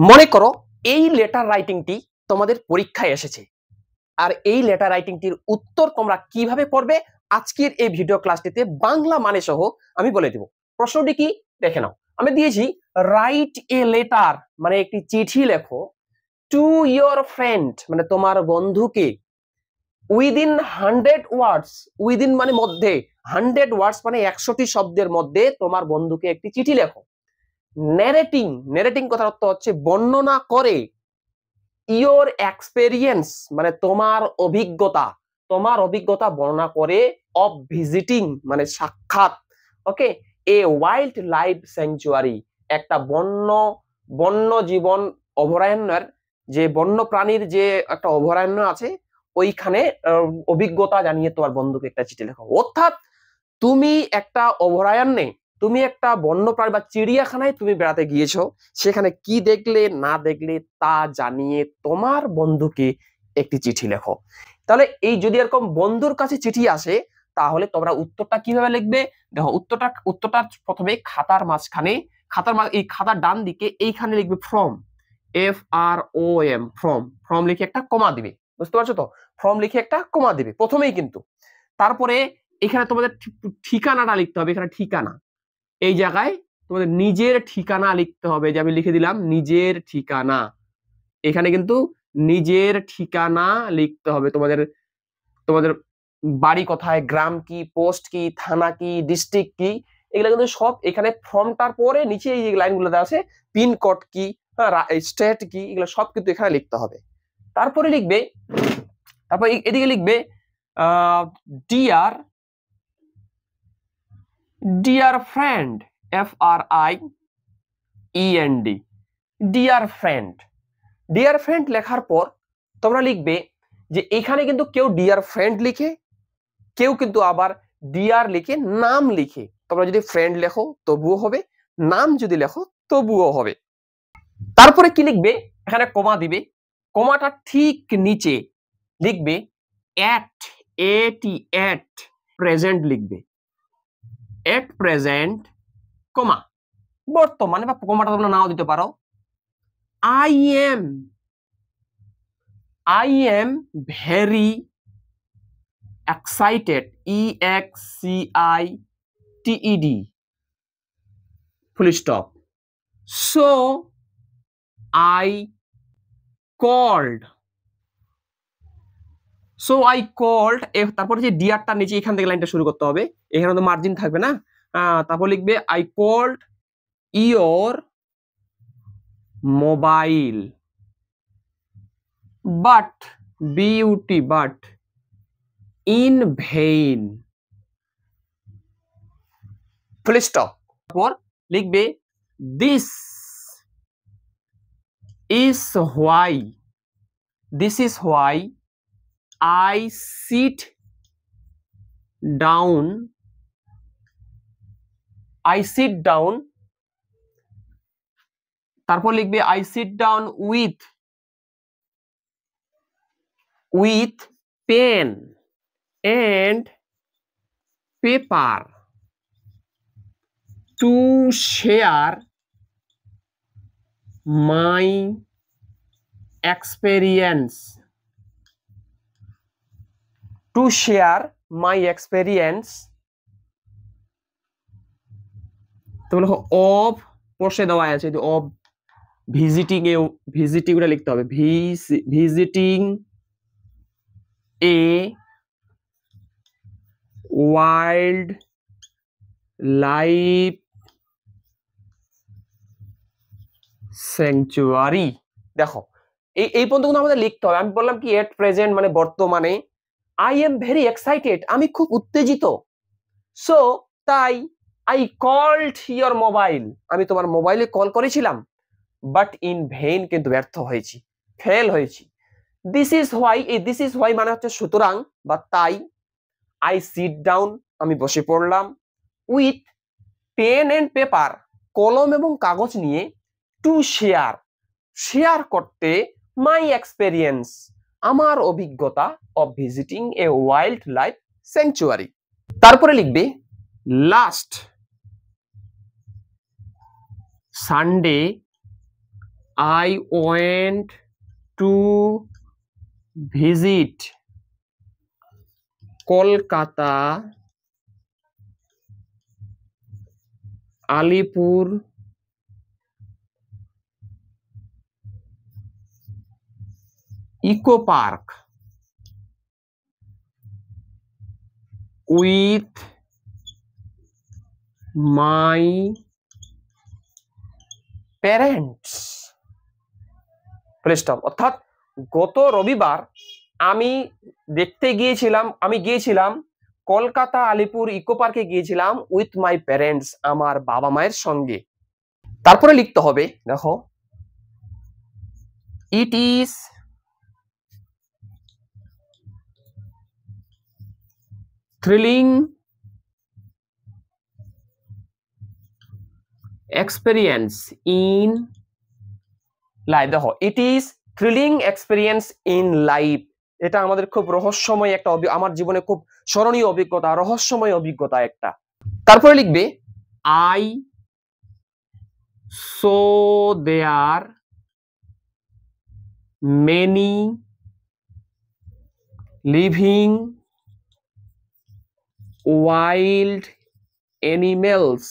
মনে করো এই লেটার রাইটিংটি তোমাদের পরীক্ষায় এসেছে, আর এই লেটার রাইটিংটির উত্তর তোমরা কিভাবে করবে আজকের এই ভিডিও ক্লাসটিতে বাংলা মানে সহ আমি বলে দেব। প্রশ্নটি কি দেখে নাও। আমি দিয়েছি রাইট এ লেটার মানে একটি চিঠি লেখো টু ইয়োর ফ্রেন্ড মানে তোমার বন্ধুকে উইদিন 100 ওয়ার্ডস, উইদিন মানে মধ্যে, 100 ওয়ার্ডস মানে 100টি শব্দের মধ্যে তোমার বন্ধুকে একটি চিঠি লেখো। ন্যারেটিং, ন্যারেটিং কথার অর্থ হচ্ছে বর্ণনা করে, ইয়োর এক্সপেরিয়েন্স মানে তোমার অভিজ্ঞতা, তোমার অভিজ্ঞতা বর্ণনা করে, অফ ভিজিটিং মানে সাক্ষাৎ, ওকে, এ ওয়াইল্ড লাইফ স্যাংচুয়ারি একটা বন্য জীবন অভয়ারণ্যের, যে বন্য প্রাণীর যে একটা অভয়ারণ্য আছে ওইখানে অভিজ্ঞতা জানিয়ে তোমার বন্ধুকে একটা চিঠি লেখো। অর্থাৎ তুমি একটা অভয়ারণ্যে, তুমি একটা বন্যপ্রাণী বা চিড়িয়াখানায় তুমি বেড়াতে গিয়েছো, সেখানে কি দেখলে না দেখলে তা জানিয়ে তোমার বন্ধুকে একটি চিঠি লেখো। তাহলে এই যদি এরকম বন্ধুর কাছে চিঠি আসে তাহলে তোমরা উত্তরটা কিভাবে লিখবে? দেখো উত্তরটা প্রথমে খাতার মাঝখানে, এই খাতার ডান দিকে এইখানে লিখবে ফ্রম, FROM, ফ্রম লিখে একটা কমা দিবে। বুঝতে পারছো তো? ফ্রম লিখে একটা কমা দিবে প্রথমেই কিন্তু। তারপরে এখানে তোমাদের ঠিকানাটা লিখতে হবে, এখানে ঠিকানা, এই জায়গায় তোমাদের নিজের ঠিকানা লিখতে হবে, যে আমি লিখে দিলাম নিজের ঠিকানা। এখানে কিন্তু নিজের ঠিকানা লিখতে হবে, তোমাদের বাড়ি কোথায়, গ্রাম কি, পোস্ট কি, থানা কি, ডিস্ট্রিক্ট কি, এগুলো কিন্তু সব এখানে ফর্মটার পরে নিচে এই লাইনগুলো দেওয়া আছে, পিনকোড কি, স্টেট কি, এগুলো সব কিন্তু এখানে লিখতে হবে। তারপরে লিখবে, তারপর এদিকে লিখবে dear friend, FRIEND, dear friend লেখার পর তোমরা লিখবে যে এখানে কিন্তু কেউ ডিয়ার ফ্রেন্ড লিখে, কেউ কিন্তু আবার ডিয়ার লিখে নাম লিখে। তোমরা যদি ফ্রেন্ড লেখো তবুও হবে, নাম যদি লেখো তবুও হবে। তারপরে কি লিখবে? এখানে কমা দিবে, কমাটা ঠিক নিচে লিখবে এট প্রেজেন্ট লিখবে, এট প্রেজেন্ট কমা বর্তমানে, বা কমাটা তোমরা নাও দিতে পারো। I am very excited, EXCITED, full stop. So I called, তারপরে যে ডিয়ারটা নিচে এখান থেকে লাইনটা শুরু করতে হবে, এখানে তো মার্জিন থাকবে না। তারপর লিখবে I called your mobile but in vain, full stop. তারপর লিখবে this is why I sit down তারপর লিখবে I sit down with pen and paper to share my experience, তাহলে অফ পোর্শে দেওয়া আছে, অফ ভিজিটিং ওটা লিখতে হবে, visiting a wild life sanctuary. দেখো এই পর্যন্ত কিন্তু আমাদের লিখতে হবে। আমি বললাম কি এট প্রেজেন্ট মানে বর্তমানে, I am very excited আমি খুব উত্তেজিত, সো তাই I called your mobile আমি তোমার মোবাইলে কল করেছিলাম, বাট ইন ভেইন কিন্তু ব্যর্থ হয়েছি, ফেল হয়েছি। দিস ইজ হোয়াই মানে হচ্ছে সুতরাং বা তাই, I sit down আমি বসে পড়লাম, উইথ পেন এন্ড পেপার কলম এবং কাগজ নিয়ে, টু শেয়ার করতে, মাই এক্সপেরিয়েন্স আমার অভিজ্ঞতা, of visiting a wild life sanctuary. তারপরে লিখবে last Sunday I went to visit Kolkata Alipur Eco Park with my parents. প্রেস্টপ অর্থাৎ গত রবিবার আমি গিয়েছিলাম কলকাতা আলিপুর ইকো পার্কে গিয়েছিলাম উইথ মাই প্যারেন্টস, আমার বাবা মায়ের সঙ্গে। তারপরে লিখতে হবে, দেখো, it is thrilling experience in life. দেখো, it is thrilling experience in life, এটা আমাদের খুব রহস্যময় একটা আমার জীবনে খুব স্মরণীয় অভিজ্ঞতা, রহস্যময় অভিজ্ঞতা একটা। তারপরে লিখবে I saw there many living wild animals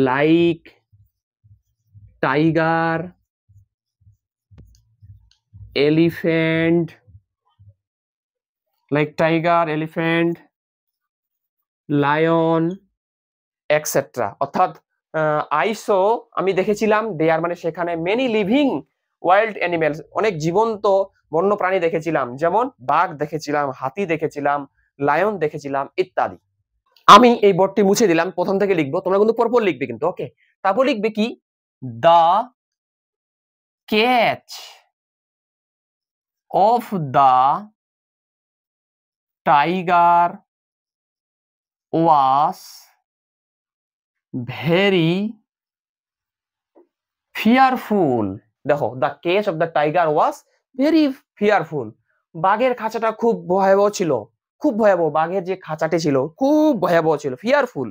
like tiger, elephant, lion, etc. অর্থাৎ আইসো আমি দেখেছিলাম, দেয়ার মানে সেখানে, মেনি লিভিং ওয়াইল্ড অ্যানিমেলস অনেক জীবন্ত বন্য প্রাণী দেখেছিলাম, যেমন বাঘ দেখেছিলাম, হাতি দেখেছিলাম, লায়ন দেখেছিলাম ইত্যাদি। আমি এই বোর্ডটি মুছে দিলাম, প্রথম থেকে লিখবো, তোমরা কিন্তু পরপর লিখবে কিন্তু, ওকে। তারপর লিখবে কি, the catch of the tiger was very fearful. দেখো, the cage of the tiger was very fearful, বাঘের খাঁচাটা খুব ভয়াবহ ছিল, খুব ভয়াবহ, বাঘের যে খাঁচাটি ছিল খুব ভয়াবহ ছিল, ফিয়ারফুল।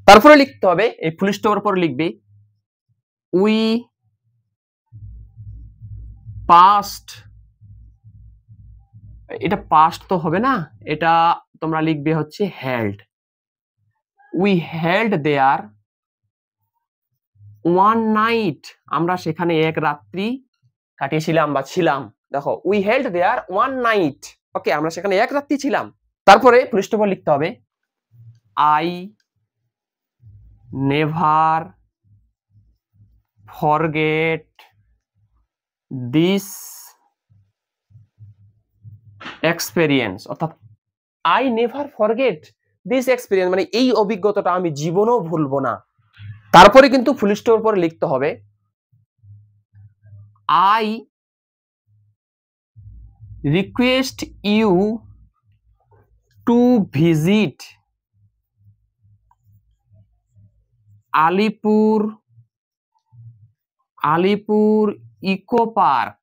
তারপরে লিখতে হবে, এই ফুল স্টপের পর লিখবে উই পাস্ট, এটা পাস্ট তো হবে না, এটা তোমরা লিখবে হচ্ছে held. We held there one night, আমরা সেখানে এক রাত্রি কাটিয়েছিলাম বা ছিলাম। দেখো, we held there one night, okay, আমরা সেখানে এক রাত্রি ছিলাম। তারপরে ফুল স্টপে লিখতে হবে I never forget this experience, অর্থাৎ I never forget this experience মানে এই অভিজ্ঞতাটা আমি জীবনেও ভুলবো না। তারপরে কিন্তু ফুল স্টপের পরে লিখতে হবে I request you to visit Alipore Eco Park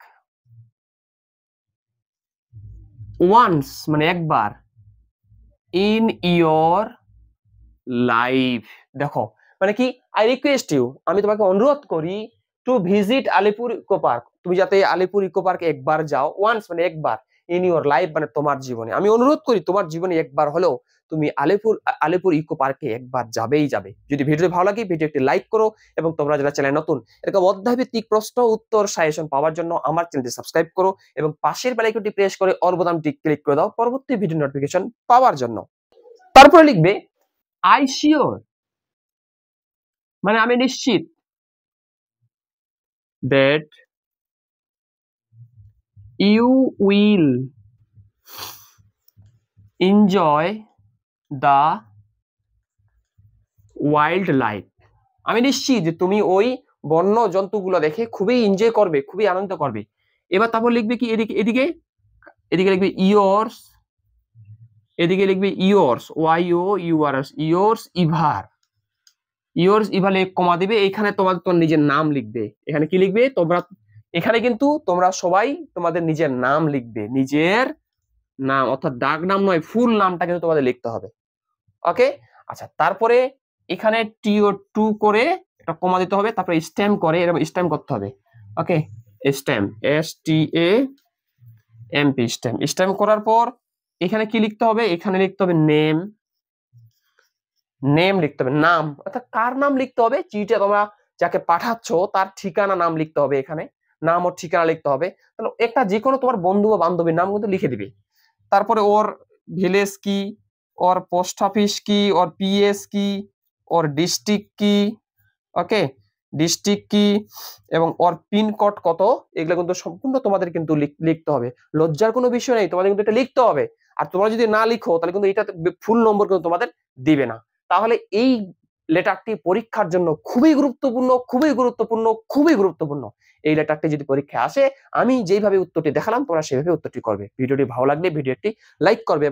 once মানে একবার, ইন ইয়োর লাইফ। দেখো, মানে কি, আই রিকোয়েস্ট ইউ, আমি তোমাকে অনুরোধ করি, to visit Alipore Eco Park, তুমি যাতে আলিপুর ইকো পার্কে একবার যাও, ওয়ান্স মানে একবার, ইন ইয়োর লাইফ মানে তোমার জীবনে, আমি অনুরোধ করি তোমার জীবনে একবার হলেও তুমি আলিপুর ইকো পার্কে একবার যাবেই যাবে। যদি ভিডিও ভালো লাগে, ভিডিও একটি লাইক করো, এবং তোমরা যারা চ্যানেল নতুন, এরকম অধ্যায়ভিত্তিক প্রশ্ন উত্তর সাজেশন পাওয়ার জন্য আমার চ্যানেলটি সাবস্ক্রাইব করো, এবং পাশের বেল আইকনটি প্রেস করে অল বোতামটি ক্লিক করে দাও পরবর্তী ভিডিও নোটিফিকেশন পাওয়ার জন্য। তারপরে লিখবে আই শিওর মানে আমি নিশ্চিত, that you will enjoy the wildlife, আমি নিশ্চিত যে তুমি ওই বন্য জন্তুগুলো দেখে খুবই এনজয় করবে, খুবই আনন্দ করবে। এবার তারপর লিখবে কি, এদিকে লিখবে ইয়ার্স, এদিকে লিখবে ইয়ার্স, YOURS, ইয়ার্স ইভার, ইয়ার্স ইভার কমা দিবে, এখানে তোমাদের নিজের নাম লিখবে। এখানে কি লিখবে তোমরা, এখানে কিন্তু তোমরা সবাই তোমাদের নিজের নাম লিখবে, নিজের নাম, অর্থাৎ ডাক নাম নয়, ফুল নামটা কিন্তু তোমাদের লিখতে হবে, ওকে। আচ্ছা, তারপরে এখানে TO2 করে এটা কমা দিতে হবে, তারপরে স্ট্যাম্প করে এরকম স্ট্যাম্প করতে হবে। ওকে, স্ট্যাম্প, STAMP, স্ট্যাম্প। স্ট্যাম্প করার পর এখানে কি লিখতে হবে? এখানে লিখতে হবে নেম, লিখতে হবে, নাম, অর্থাৎ কার নাম লিখতে হবে? চিঠিটা তোমরা যাকে পাঠাচ্ছ তার ঠিকানা, নাম লিখতে হবে, এখানে নাম ও ঠিকানা লিখতে হবে। তাহলে একটা যে কোনো তোমার বন্ধু বা বান্ধবীর নাম কিন্তু লিখে দিবে। তারপরে ওর ভিলেজ কি, ওর পোস্ট অফিস কি, ওর PS কি, ওর ডিস্ট্রিক্ট কি, ওকে, ডিস্ট্রিক্ট কি, এবং ওর পিনকোড কত, এগুলো কিন্তু সম্পূর্ণ তোমাদের কিন্তু লিখতে হবে। লজ্জার কোনো বিষয় নেই, তোমাদের কিন্তু এটা লিখতে হবে। আর তোমরা যদি না লিখো তাহলে কিন্তু এটা ফুল নম্বর কিন্তু তোমাদের দিবে না। তাহলে এই লেটারটি পরীক্ষার জন্য খুবই গুরুত্বপূর্ণ, খুবই গুরুত্বপূর্ণ, খুবই গুরুত্বপূর্ণ। এই লেটারটি যদি পরীক্ষায় আসে, আমি যেইভাবে উত্তরটি দেখালাম তোমরা সেভাবে উত্তরটি করবে। ভিডিওটি ভালো লাগলে ভিডিওটি লাইক করবে।